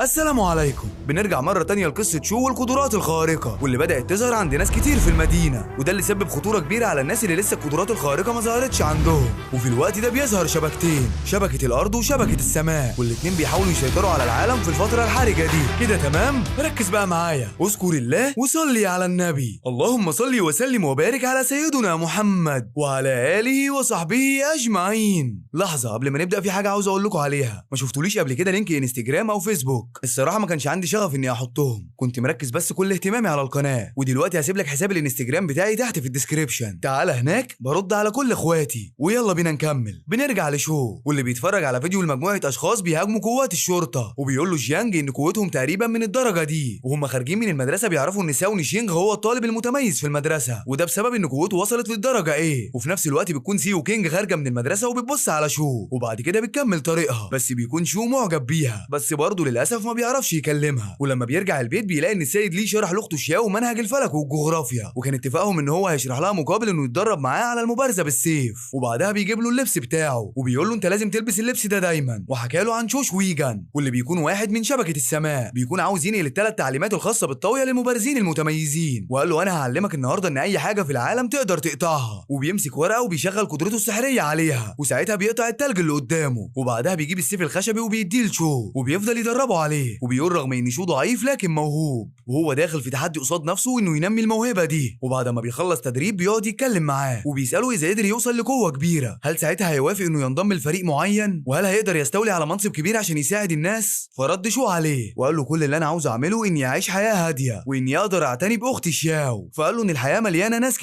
السلام عليكم. بنرجع مرة تانية لقصة شو والقدرات الخارقة واللي بدأت تظهر عند ناس كتير في المدينة، وده اللي سبب خطورة كبيرة على الناس اللي لسه القدرات الخارقة ما ظهرتش عندهم. وفي الوقت ده بيظهر شبكتين، شبكة الأرض وشبكة السماء، والاتنين بيحاولوا يسيطروا على العالم في الفترة الحرجة دي. كده تمام؟ ركز بقى معايا، اذكر الله وصلي على النبي. اللهم صل وسلم وبارك على سيدنا محمد وعلى آله وصحبه أجمعين. لحظة قبل ما نبدأ، في حاجة عاوز أقول لكم عليها. ما شفتوليش قبل كده لينك انستجرام أو فيسبوك؟ الصراحة ما كانش عندي شغف اني احطهم، كنت مركز بس كل اهتمامي على القناة. ودلوقتي هسيب لك حساب الانستجرام بتاعي تحت في الديسكريبشن، تعال هناك برد على كل اخواتي. ويلا بينا نكمل. بنرجع لشو واللي بيتفرج على فيديو لمجموعة اشخاص بيهاجموا قوات الشرطة، وبيقول له جيانج ان قوتهم تقريبا من الدرجة دي، وهم خارجين من المدرسة بيعرفوا ان ساو نيشينغ هو الطالب المتميز في المدرسة، وده بسبب ان قوته وصلت للدرجة ايه. وفي نفس الوقت بتكون سيو كينج خارجة من المدرسة وبتبص على شو، وبعد كده بتكمل طريقها، بس بيكون شو معجب بيها، بس برضه للاسف ما بيعرفش يكلمها. ولما بيرجع البيت بيلاقي ان السيد ليه شرح لاخته شياو منهج الفلك والجغرافيا، وكان اتفاقهم ان هو هيشرح لها مقابل انه يتدرب معاه على المبارزه بالسيف. وبعدها بيجيب له اللبس بتاعه وبيقول له انت لازم تلبس اللبس ده دايما، وحكى له عن شوش ويجان واللي بيكون واحد من شبكه السماء، بيكون عاوز ينقل الثلاث تعليمات الخاصه بالطاويه للمبارزين المتميزين، وقال له انا هعلمك النهارده ان اي حاجه في العالم تقدر تقطعها. وبيمسك ورقه وبيشغل قدرته السحريه عليها، وساعتها بيقطع التلج اللي قدامه، وبعدها بيجيب السيف الخشبي وبيديه لشو، وبيفضل يدربه عليه. وبيقول رغم ان شو ضعيف لكن موهوب، وهو داخل في تحدي قصاد نفسه انه ينمي الموهبه دي. وبعد ما بيخلص تدريب بيقعد يتكلم معاه وبيساله اذا قدر يوصل لقوه كبيره، هل ساعتها هيوافق انه ينضم لفريق معين، وهل هيقدر يستولي على منصب كبير عشان يساعد الناس. فرد شو عليه وقال له كل اللي انا عاوز اعمله اني اعيش حياه هاديه، واني اقدر اعتني باختي شياو. فقال له ان الحياه مليانه ناس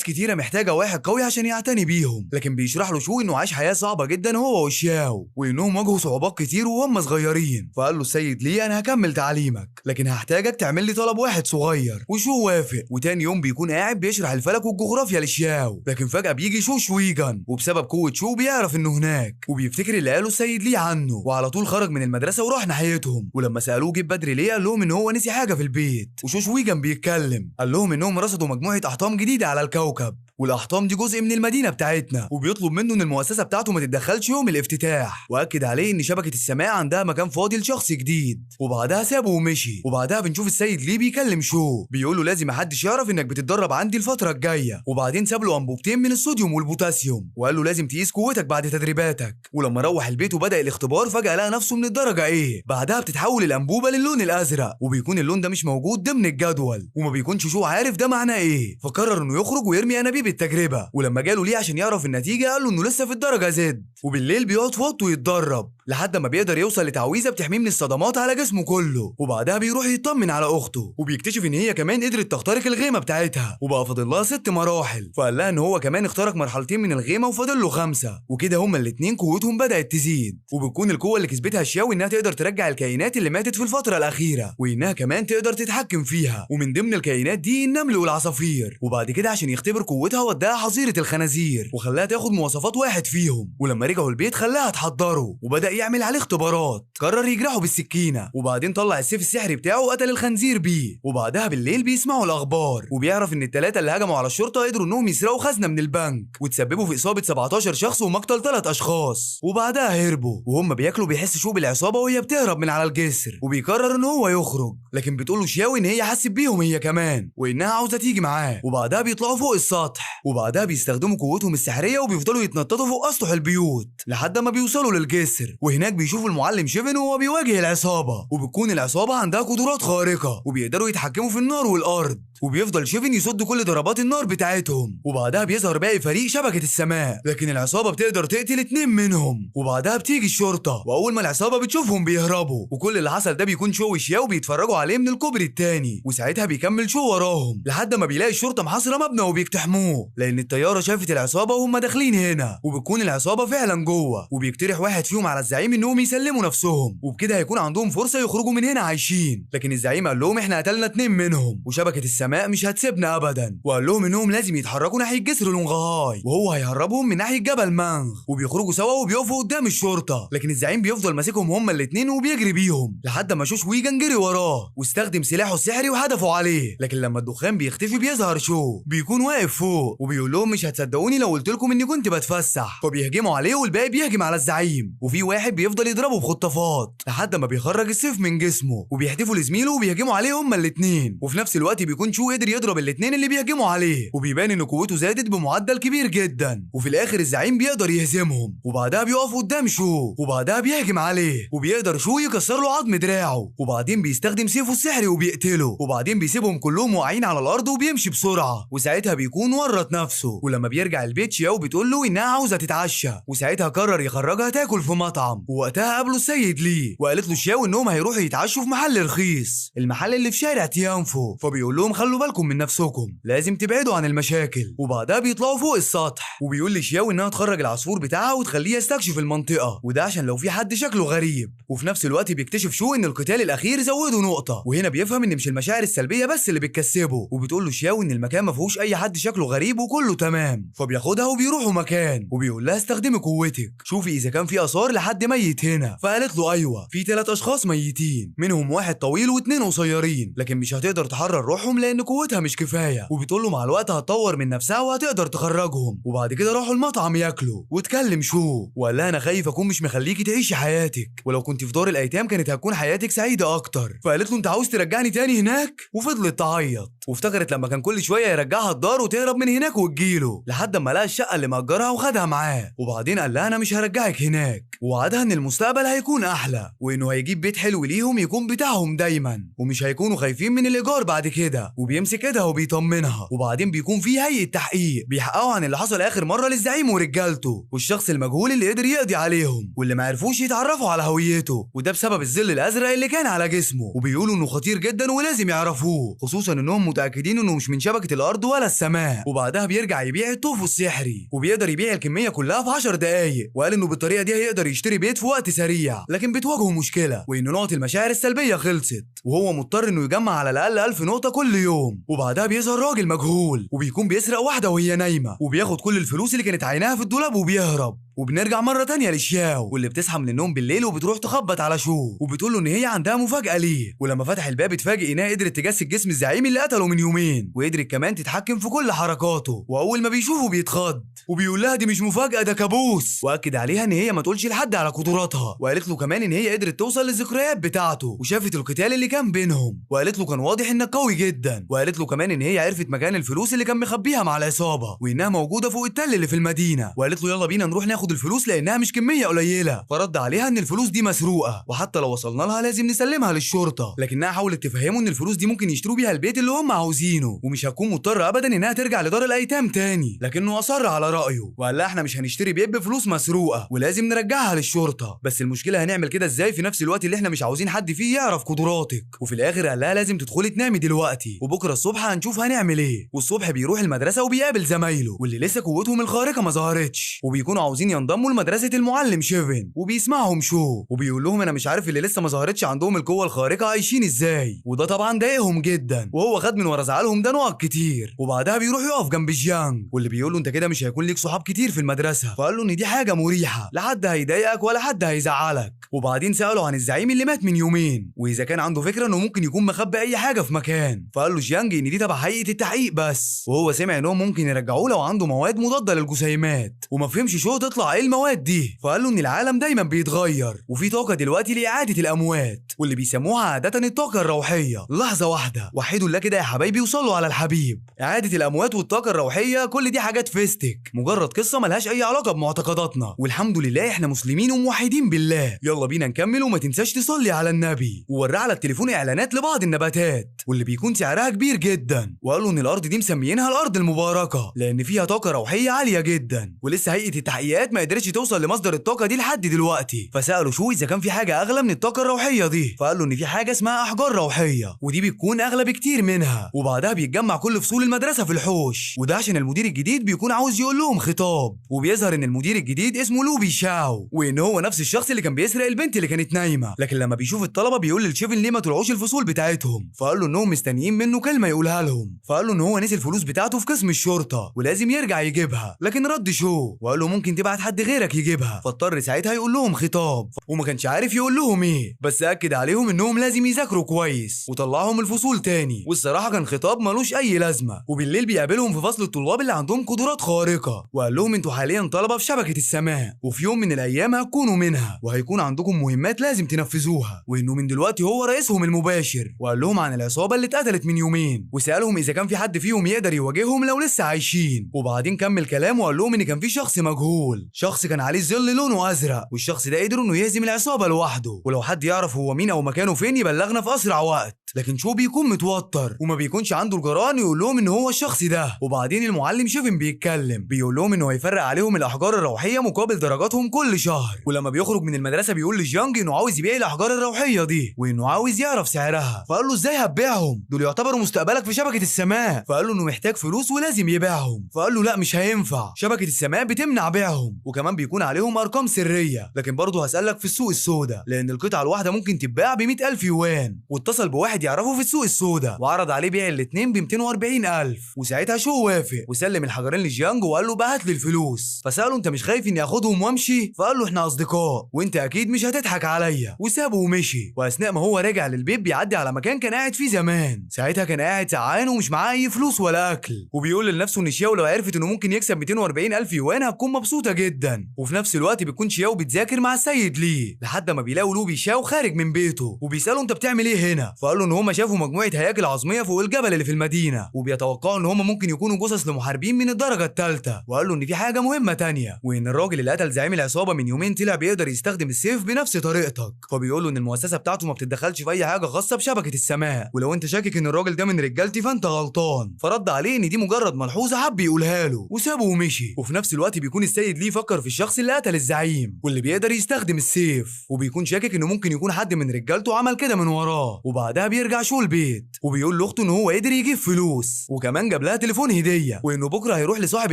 كتيره محتاجه واحد قوي عشان يعتني بيهم، لكن بيشرح له شو انه عايش حياه صعبه جدا هو وشياو، وانهم واجهوا صعوبات كتير وهم صغيرين. فقال له السيد ليه انا هكمل تعليمك، لكن هحتاجك تعمل لي طلب واحد صغير. وشو وافق، وتاني يوم بيكون قاعد بيشرح الفلك والجغرافيا لشياو، لكن فجأة بيجي شو شويجان، وبسبب قوة شو بيعرف انه هناك، وبيفتكر اللي قاله السيد ليه عنه، وعلى طول خرج من المدرسة وراح ناحيتهم. ولما سألوه جه بدري ليه، قال لهم ان هو نسي حاجة في البيت. وشو شويجان بيتكلم، قال لهم انهم رصدوا مجموعة احطام جديدة على الكوكب، والاحطام دي جزء من المدينه بتاعتنا، وبيطلب منه ان المؤسسه بتاعته ما تتدخلش يوم الافتتاح، واكد عليه ان شبكه السماء عندها مكان فاضي لشخص جديد. وبعدها سابه ومشي. وبعدها بنشوف السيد ليه بيكلم شو، بيقول له لازم محدش يعرف انك بتتدرب عندي الفتره الجايه. وبعدين ساب له انبوبتين من الصوديوم والبوتاسيوم، وقال له لازم تقيس قوتك بعد تدريباتك. ولما روح البيت وبدا الاختبار فجاه لقى نفسه من الدرجه ايه. بعدها بتتحول الانبوبه للون الازرق، وبيكون اللون ده مش موجود ضمن الجدول، وما بيكونش شو عارف ده معناه ايه. فقرر انه يخرج ويرمي انابيب التجربه. ولما جاله ليه عشان يعرف النتيجه قال له انه لسه في الدرجه زد، وبالليل بيقعد في اوضته يتدرب لحد ما بيقدر يوصل لتعويذه بتحميه من الصدمات على جسمه كله. وبعدها بيروح يطمن على اخته، وبيكتشف ان هي كمان قدرت تخترق الغيمه بتاعتها، وبقى فاضل لها 6 مراحل. فقال لها ان هو كمان اخترق مرحلتين من الغيمه وفاضل له 5، وكده هما الاتنين قوتهم بدات تزيد. وبتكون القوه اللي كسبتها شياو انها تقدر ترجع الكائنات اللي ماتت في الفتره الاخيره، وانها كمان تقدر تتحكم فيها، ومن ضمن الكائنات دي النمل والعصافير. وبعد كده عشان يختبر قوتها وداها حظيره الخنازير وخلاها تاخد مواصفات واحد فيهم. ولما رجعوا البيت خلاها تحضره وبدا يعمل عليه اختبارات. قرر يجرحه بالسكينه، وبعدين طلع السيف السحري بتاعه وقتل الخنزير بيه. وبعدها بالليل بيسمعوا الاخبار، وبيعرف ان الثلاثه اللي هجموا على الشرطه قدروا انهم يسرقوا خزنه من البنك وتسببوا في اصابه 17 شخص ومقتل 3 اشخاص. وبعدها هربوا، وهم بياكلوا بيحس شو بالعصابه وهي بتهرب من على الجسر، وبيقرر ان هو يخرج، لكن بتقول له شياو ان هي حست بيهم هي كمان وانها عاوزه تيجي معاه. وبعدها بيطلعوا فوق السطح، وبعدها بيستخدموا قوتهم السحريه وبيفضلوا يتنططوا فوق اسطح البيوت لحد ما بيوصلوا للجسر. وهناك بيشوفوا المعلم شيفن وهو بيواجه العصابه، وبتكون العصابه عندها قدرات خارقه وبيقدروا يتحكموا في النار والارض، وبيفضل شيفن يصد كل ضربات النار بتاعتهم. وبعدها بيظهر باقي فريق شبكه السماء، لكن العصابه بتقدر تقتل 2 منهم. وبعدها بتيجي الشرطه، واول ما العصابه بتشوفهم بيهربوا، وكل اللي حصل ده بيكون شو وشياو بيتفرجوا عليه من الكوبري التاني. وساعتها بيكمل شو وراهم لحد ما بيلاقي الشرطه محاصره مبنى وبيقتحموه، لان الطياره شافت العصابه وهم داخلين هنا، وبتكون العصابه فعلا جوه. وبيقترح واحد فيهم على الزعيم انهم يسلموا نفسهم، وبكده هيكون عندهم فرصه يخرجوا من هنا عايشين. لكن الزعيم قال لهم احنا قتلنا 2 منهم وشبكه السماء مش هتسيبنا ابدا، وقال لهم انهم لازم يتحركوا ناحيه جسر لونغهاي، وهو هيهربهم من ناحيه جبل مانغ. وبيخرجوا سوا وبيقفوا قدام الشرطه، لكن الزعيم بيفضل ماسكهم هما الاثنين وبيجري بيهم لحد ما شوش ويجان جري وراه واستخدم سلاحه السحري وهدفه عليه. لكن لما الدخان بيختفي بيظهر شو بيكون واقف فوق، فوق وبيقول لهم مش هتصدقوني لو قلت لكم اني كنت بتفسح. فبيهجموا عليه والباقي بيهجم على الزعيم، وفي واحد بيفضل يضربه بخطافات لحد ما بيخرج السيف من جسمه، وبيحدفوا لزميله وبيهجموا عليه هما الاتنين. وفي نفس الوقت بيكون شو قدر يضرب الاتنين اللي بيهجموا عليه، وبيبان ان قوته زادت بمعدل كبير جدا. وفي الاخر الزعيم بيقدر يهزمهم، وبعدها بيقف قدام شو، وبعدها بيهجم عليه وبيقدر شو يكسر له عظم دراعه، وبعدين بيستخدم سيفه السحري وبيقتله، وبعدين بيسيبهم كلهم واقعين على الارض وبيمشي بسرعه. وساعتها بيكون ورط نفسه. ولما بيرجع البيت شياو بتقول له انها عاوزه تتعشى، وساعتها قرر يخرجها تاكل في مطعم. ووقتها قابله السيد ليه وقالت له شياو انهم هيروحوا يتعشوا في محل رخيص، المحل اللي في شارع تيانفو. فبيقول لهم خلوا بالكم من نفسكم، لازم تبعدوا عن المشاكل. وبعدها بيطلعوا فوق السطح، وبيقول لشياو انها تخرج العصفور بتاعها وتخليه يستكشف المنطقه، وده عشان لو في حد شكله غريب. وفي نفس الوقت بيكتشف شو ان القتال الاخير زوده نقطه، وهنا بيفهم ان مش المشاعر السلبيه بس اللي بتكسبه. وبتقول له شياو ان المكان ما فيهوش اي حد شكله غريب وكله تمام. فبياخدها وبيروحوا مكان، وبيقول لها استخدمي قوتك، شوفي اذا كان في اثار لحد ميت هنا. فقالت له ايوه، في 3 اشخاص ميتين، منهم واحد طويل و2 قصيرين، لكن مش هتقدر تحرر روحهم لان قوتها مش كفايه. وبتقول له مع الوقت هتطور من نفسها وهتقدر تخرجهم. وبعد كده راحوا المطعم ياكلوا، واتكلم شو وقال لها انا خايف اكون مش مخليكي تعيشي حياتك، ولو كنت في دار الايتام كانت هتكون حياتك سعيده اكتر. فقالت له انت عاوز ترجعني تاني هناك؟ وفضلت تعيط، وافتكرت لما كان كل شويه يرجعها الدار وتهرب من هناك وتجيله، لحد ما لقى الشقه اللي مأجرها وخدها معاه. وبعدين قال لها انا مش هرجعك هناك، ووعدها ان المستقبل هيكون احلى، وانه هيجيب بيت حلو ليهم يكون بتاعهم دايما، ومش هيكونوا خايفين من الايجار بعد كده. وبيمسك ايدها وبيطمنها. وبعدين بيكون في هيئه تحقيق بيحققوا عن اللي حصل اخر مره للزعيم ورجالته والشخص المجهول اللي قدر يقضي عليهم، واللي ما عرفوش يتعرفوا على هويته، وده بسبب الظل الازرق اللي كان على جسمه. وبيقولوا انه خطير جدا ولازم يعرفوه، خصوصا انهم متاكدين انه مش من شبكه الارض ولا السماء. وبعدها بيرجع يبيع الطوف السحري، وبيقدر يبيع الكميه كلها في 10 دقايق، وقال انه بالطريقه دي هيقدر يشتري بيت في وقت سريع. لكن بتواجهه مشكله، وان نقط المشاعر السلبيه خلصت، وهو مضطر انه يجمع على الاقل 1000 نقطه كل يوم. وبعدها بيظهر راجل مجهول، وبيكون بيسرق واحده وهي نايمه، وبياخد كل الفلوس اللي كانت عيناها في الدولاب وبيهرب. وبنرجع مرة تانية لشياو واللي بتصحى من النوم بالليل وبتروح تخبط على شو، وبتقول له ان هي عندها مفاجأة ليه. ولما فتح الباب اتفاجئ انها قدرت تجسد جسم الزعيم اللي قتله من يومين، وقدرت كمان تتحكم في كل حركاته. واول ما بيشوفه بيتخض، وبيقول لها دي مش مفاجأة ده كابوس، واكد عليها ان هي ما تقولش لحد على قدراتها. وقالت له كمان ان هي قدرت توصل للذكريات بتاعته وشافت القتال اللي كان بينهم، وقالت له كان واضح انك قوي جدا. وقالت له كمان ان هي عرفت مكان الفلوس اللي كان مخبيها مع العصابة، وانها موجودة فوق التل اللي في المدينة. وقالت له يلا بينا نروح ناخد الفلوس لانها مش كمية قليلة. فرد عليها ان الفلوس دي مسروقة، وحتى لو وصلنا لها لازم نسلمها للشرطة. لكنها حاولت تفهمه ان الفلوس دي ممكن يشتروا بيها البيت اللي هم عاوزينه، ومش هتكون مضطرة ابدا انها ترجع لدار الايتام تاني. لكنه اصر على رأيه وقال لها احنا مش هنشتري بيت بفلوس مسروقة، ولازم نرجعها للشرطة. بس المشكلة هنعمل كده ازاي في نفس الوقت اللي احنا مش عاوزين حد فيه يعرف قدراتك؟ وفي الاخر قال لها لازم تدخلي تنامي دلوقتي، وبكرة الصبح هنشوف هنعمل ايه. والصبح بيروح المدرسة وبيقابل زمايله واللي لسه قوتهم الخارقة ما ظهرتش، وبيكونوا عاوزين ينضموا لمدرسة المعلم شيفن. وبيسمعهم شو وبيقول لهم انا مش عارف اللي لسه ما ظهرتش عندهم القوه الخارقه عايشين ازاي. وده طبعا ضايقهم جدا، وهو خد من ورا زعلهم ده نقط كتير. وبعدها بيروح يقف جنب جيانج واللي بيقول له انت كده مش هيكون ليك صحاب كتير في المدرسه. فقال له ان دي حاجه مريحه، لا حد هيضايقك ولا حد هيزعلك. وبعدين سالوا عن الزعيم اللي مات من يومين، واذا كان عنده فكره انه ممكن يكون مخبي اي حاجه في مكان. فقال له جيانج ان دي تبع هيئه التحقيق بس، وهو سمع انهم ممكن يرجعوه لو عنده مواد مضاده للجسيمات. وما فهمش شو تطلع ايه المواد دي. فقال له ان العالم دايما بيتغير، وفي طاقه دلوقتي لاعاده الاموات واللي بيسموها عاده الطاقه الروحيه. لحظه واحده، وحدوا الله كده يا حبايبي وصلوا على الحبيب. اعاده الاموات والطاقه الروحيه كل دي حاجات فيستك، مجرد قصه ملهاش اي علاقه بمعتقداتنا، والحمد لله احنا مسلمين وموحدين بالله. يلا بينا نكمل، وما تنساش تصلي على النبي. وورى على التليفون اعلانات لبعض النباتات واللي بيكون سعرها كبير جدا، وقالوا ان الارض دي مسميينها الارض المباركه لان فيها طاقه روحيه عاليه جدا، ولسه هيئه التحقيقات ما قدرتش توصل لمصدر الطاقه دي لحد دلوقتي. فسالوا شو اذا كان في حاجه اغلى من الطاقه الروحيه دي. فقال له ان في حاجه اسمها احجار روحيه، ودي بتكون اغلى بكتير منها، وبعدها بيتجمع كل فصول المدرسه في الحوش، وده عشان المدير الجديد بيكون عاوز يقول لهم خطاب. وبيظهر ان المدير الجديد اسمه لوبي شاو، وان هو نفس الشخص اللي كان بيسرق البنت اللي كانت نايمه. لكن لما بيشوف الطلبه بيقول للشيفن ليه ما طلعوش الفصول بتاعتهم. فقال له انهم مستنيين منه كلمه يقولها لهم. فقال له ان هو نسي الفلوس بتاعته في قسم الشرطه ولازم يرجع يجيبها. لكن رد شو وقال له ممكن تبعت حد غيرك يجيبها، فاضطر ساعتها يقول لهم خطاب وما كانش عارف يقول لهم ايه، بس اكد عليهم انهم لازم يذاكروا كويس وطلعهم الفصول تاني. والصراحه كان خطاب ملوش اي لازمه. وبالليل بيقابلهم في فصل الطلاب اللي عندهم قدرات خارقه، وقال لهم انتوا حاليا طلبه في شبكه السماء، وفي يوم من الايام هتكونوا منها وهيكون عندكم مهمات لازم تنفذوها، وانه من دلوقتي هو رئيسهم المباشر. وقال لهم عن العصابه اللي اتقتلت من يومين، وسالهم اذا كان في حد فيهم يقدر يواجههم لو لسه عايشين. وبعدين كمل كلام وقال لهم ان كان في شخص مجهول، شخص كان عليه ظل لونه ازرق، والشخص ده قدر انه يهزم العصابه لوحده، ولو حد يعرف هو مين او مكانه فين يبلغنا في اسرع وقت. لكن شو بيكون متوتر وما بيكونش عنده الجرأة انه يقول لهم ان هو الشخص ده. وبعدين المعلم شيفن بيتكلم، بيقول لهم انه هيفرق عليهم الاحجار الروحيه مقابل درجاتهم كل شهر، ولما بيخرج من المدرسه بيقول لجيانج انه عاوز يبيع الاحجار الروحيه دي وانه عاوز يعرف سعرها. فقال له ازاي هتبيعهم؟ دول يعتبروا مستقبلك في شبكه السماء. فقال له انه محتاج فلوس ولازم يبيعهم. فقال له لا مش هينفع، شبكه السماء بتمنع بيعهم، وكمان بيكون عليهم ارقام سريه. لكن برضه هسالك في السوق السوداء، لان القطعه الواحده ممكن تتباع ب 100,000 يوان. واتصل بواحد يعرفه في السوق السوداء وعرض عليه بيع الاثنين ب 240,000. وساعتها شو وافق وسلم الحجرين لجيانج وقال له بعت لي الفلوس. فساله انت مش خايف اني اخدهم وامشي؟ فقال له احنا اصدقاء وانت اكيد مش هتضحك عليا، وسابه ومشي. واثناء ما هو راجع للبيت بيعدي على مكان كان قاعد فيه زمان. ساعتها كان قاعد سعان ومش معاه اي فلوس ولا اكل، وبيقول لنفسه ان شياو لو عرفت انه ممكن يكسب 240,000 يوان هتكون مبسوطه جدا. وفي نفس الوقت بيكون شياو بتذاكر مع السيد ليه، لحد ما بيلاقوا لو بيشاو خارج من بيته وبيسالوا انت بتعمل ايه هنا؟ فقال له ان هم شافوا مجموعه هياكل عظميه فوق الجبل اللي في المدينه، وبيتوقعوا ان هم ممكن يكونوا جثث لمحاربين من الدرجه الثالثه. وقال له ان في حاجه مهمه تانية، وان الراجل اللي قتل زعيم العصابه من يومين طلع بيقدر يستخدم السيف بنفس طريقتك. فبيقول له ان المؤسسه بتاعته ما بتتدخلش في اي حاجه خاصه بشبكه السماء، ولو انت شاكك ان الراجل ده من رجالتي فانت غلطان. فرد عليه ان دي مجرد ملحوظه حب يقولها له وسابه ومشي. وفي نفس الوقت بيكون السيد ليه فكر في الشخص اللي قتل الزعيم واللي بيقدر يستخدم السيف، وبيكون شاكك انه ممكن يكون حد من رجالته عمل كده من وراه. وبعدها بيرجع شو البيت وبيقول لاخته ان هو قدر يجيب فلوس، وكمان جاب لها تليفون هديه، وانه بكره هيروح لصاحب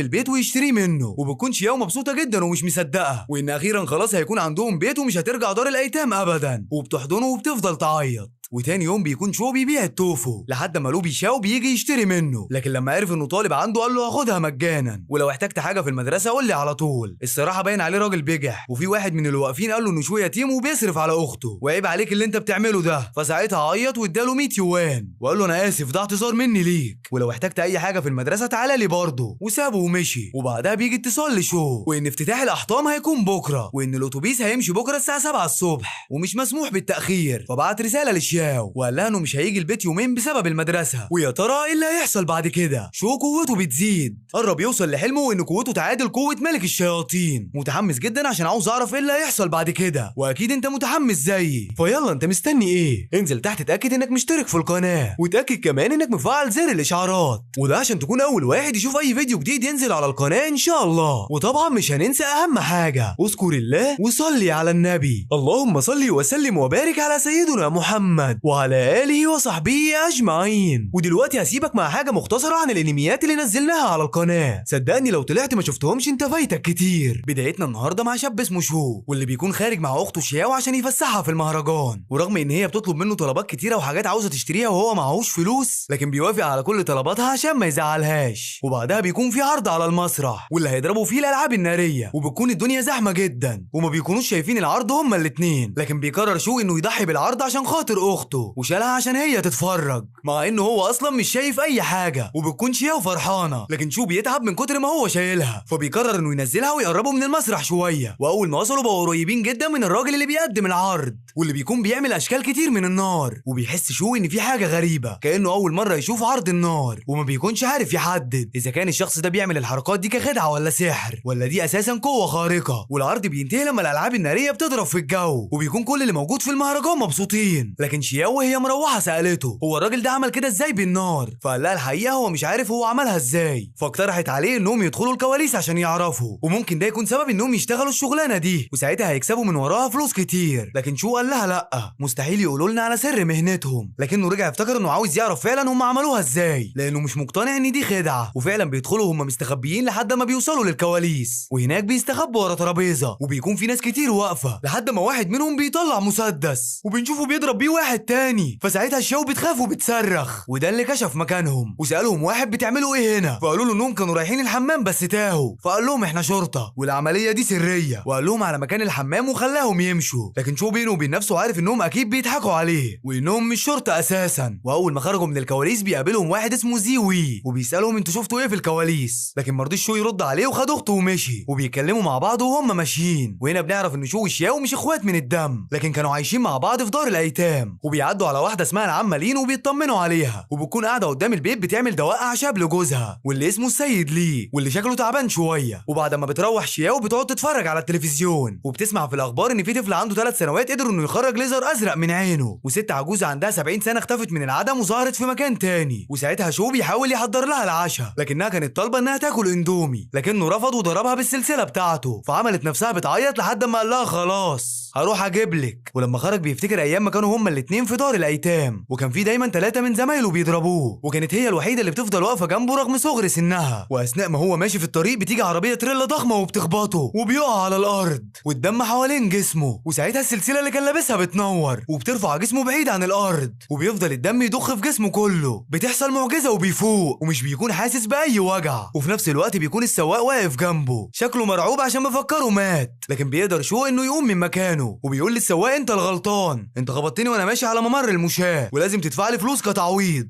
البيت ويشتريه منه. وبتكون شياو مبسوطه جدا ومش مصدقه، وان اخيرا خلاص هيكون عندهم بيت ومش هترجع دار الايتام ابدا، وبتحضنه وبتفضل تعيط. وتاني يوم بيكون شو بيبيع التوفو لحد ما لو بيشاو بيجي يشتري منه، لكن لما عرف انه طالب عنده قال له هاخدها مجانا، ولو احتجت حاجه في المدرسه قول لي على طول. الصراحه باين عليه راجل بجح، وفي واحد من اللي واقفين قال له انه شو يتيم وبيصرف على اخته وعيب عليك اللي انت بتعمله ده. فساعتها عيط واداله 100 يوان وقال له انا اسف ده اعتذار مني ليك، ولو احتجت اي حاجه في المدرسه تعالى لي برضه، وسابه ومشي. وبعدها بيجي اتصال لشو وان افتتاح الاحطام هيكون بكره، وان الاتوبيس هيمشي بكره الساعه 7 الصبح ومش مسموح بالتاخير. فبعت رساله لشياو وقال لها انه مش هيجي البيت يومين بسبب المدرسه. ويا ترى ايه اللي هيحصل بعد كده؟ شو قوته بتزيد، قرب يوصل لحلمه وان قوته تعادل قوه ملك الشياطين. متحمس جدا عشان عاوز اعرف ايه اللي هيحصل بعد كده، واكيد انت متحمس زيي. فيلا انت مستني ايه؟ انزل تحت اتاكد انك مشترك في القناه، وتاكد كمان انك مفعل زر الاشعارات، وده عشان تكون اول واحد يشوف اي فيديو جديد ينزل على القناه ان شاء الله. وطبعا مش هننسى اهم حاجه، اذكر الله وصلي على النبي. اللهم صل وسلم وبارك على سيدنا محمد وعلى اله وصحبه اجمعين. ودلوقتي هسيبك مع حاجه مختصره عن الانميات اللي نزلناها على القناه. صدقني لو طلعت ما شفتهمش انت فايتك كتير. بدايتنا النهارده مع شاب اسمه شو، واللي بيكون خارج مع اخته شياو عشان يفسحها في المهرجان، ورغم ان هي بتطلب منه طلبات كتيره وحاجات عاوزه تشتريها وهو معهوش فلوس، لكن بيوافق على كل طلباتها عشان ما يزعلهاش. وبعدها بيكون في عرض على المسرح واللي هيضربوا فيه الالعاب الناريه، وبتكون الدنيا زحمه جدا وما بيكونوش شايفين العرض هما الاتنين، لكن بيقرر شو انه يضحي بالعرض عشان خاطر اخته وشالها عشان هي تتفرج، مع انه هو اصلا مش شايف اي حاجه. وبتكون شياو فرحانه، لكن شو بيتعب من كتر ما هو شايلها، فبيقرر انه ينزلها ويقربوا من المسرح شويه. واول ما وصلوا بقوا قريبين جدا من الراجل اللي بيقدم العرض واللي بيكون بيعمل اشكال كتير من النار، وبيحس شو ان في حاجه غريبه كانه اول مره يشوف عرض النار، وما بيكونش عارف يحدد اذا كان الشخص ده بيعمل الحركات دي كخدعه ولا سحر ولا دي اساسا قوه خارقه. والعرض بينتهي لما الالعاب الناريه بتضرب في الجو، وبيكون كل اللي موجود في المهرجان مبسوطين. لكن شياو وهي مروحه سالته هو الراجل ده عمل كده ازاي بالنار، فقال لها الحقيقه هو مش عارف هو عملها ازاي، فاقترحت عليه انهم يدخلوا الكواليس عشان يعرفوا، وممكن ده يكون سبب انهم يشتغلوا الشغلانه دي وساعتها هيكسبوا من وراها فلوس كتير. لكن شو قال لها لا مستحيل يقولوا لنا على سر مهنتهم، لكنه رجع افتكر انه عاوز يعرف فعلا هم عملوها ازاي، لانه مش مقتنع ان دي خدعه. وفعلا بيدخلوا هم مستخبيين لحد ما بيوصلوا للكواليس، وهناك بيستخبوا ورا ترابيزه وبيكون في ناس كتير واقفه لحد ما واحد منهم بيطلع مسدس وبنشوفه بيضرب بيه واحد تاني. فساعتها الشو بتخاف وبتصرخ، وده اللي كشف مكانهم وسالهم واحد بتعملوا ايه هنا، فقالوا له انهم كانوا رايحين الحمام بس تاهوا. فقال لهم احنا شرطه والعمليه دي سريه، وقال لهم على مكان الحمام وخلاهم يمشوا. لكن شو بينه وبين نفسه عارف انهم اكيد بيضحكوا عليه وانهم مش شرطه اساسا. واول ما خرجوا من الكواليس بيقابلهم واحد اسمه زيوي وبيسالهم انتوا شفتوا ايه في الكواليس، لكن مرضيش شو يرد عليه وخد اخته ومشي. وبيتكلموا مع بعض وهم ماشيين، وهنا بنعرف ان شو وشياو مش اخوات من الدم، لكن كانوا عايشين مع بعض في دار الايتام. وبيعدوا على واحده اسمها العمه لين وبيطمنوا عليها، وبتكون قاعده قدام البيت بتعمل دواء اعشاب لجوزها واللي اسمه السيد لي واللي شكله تعبان شويه. وبعد ما بتروح شياو بتقعد تتفرج على التلفزيون وبتسمع في الاخبار ان في طفل عنده 3 سنوات قدر انه يخرج ليزر ازرق من عينه، وست عجوزه عندها 70 سنه اختفت من العدم وظهرت في مكان تاني. وساعتها شو بيحاول يحضر لها العشاء، لكنها كانت طالبه انها تاكل اندومي، لكنه رفض وضربها بالسلسله بتاعته. فعملت نفسها بتعيط لحد ما قال لها خلاص هروح اجيب لك. ولما خرج بيفتكر ايام ما كانوا هما الاتنين في دار الايتام، وكان في دايما 3 من زمايله بيضربوه، وكانت هي الوحيده اللي بتفضل واقفه جنبه رغم صغر سنها. واثناء ما هو ماشي في الطريق بتيجي عربيه تريلا ضخمه وبتخبطه وبيقع على الارض والدم حوالين جسمه. وساعتها السلسله اللي كان لابسها بتنور وبترفع جسمه بعيد عن الارض، وبيفضل الدم يضخ في جسمه كله. بتحصل معجزه وبيفوق ومش بيكون حاسس باي وجع، وفي نفس الوقت بيكون السواق واقف جنبه شكله مرعوب عشان مفكره مات، لكن بيقدر شو انه يقوم من مكانه وبيقول للسواق انت الغلطان، انت خبطتني وانا ماشي على ممر المشاة ولازم تدفع لي فلوس كتعويض.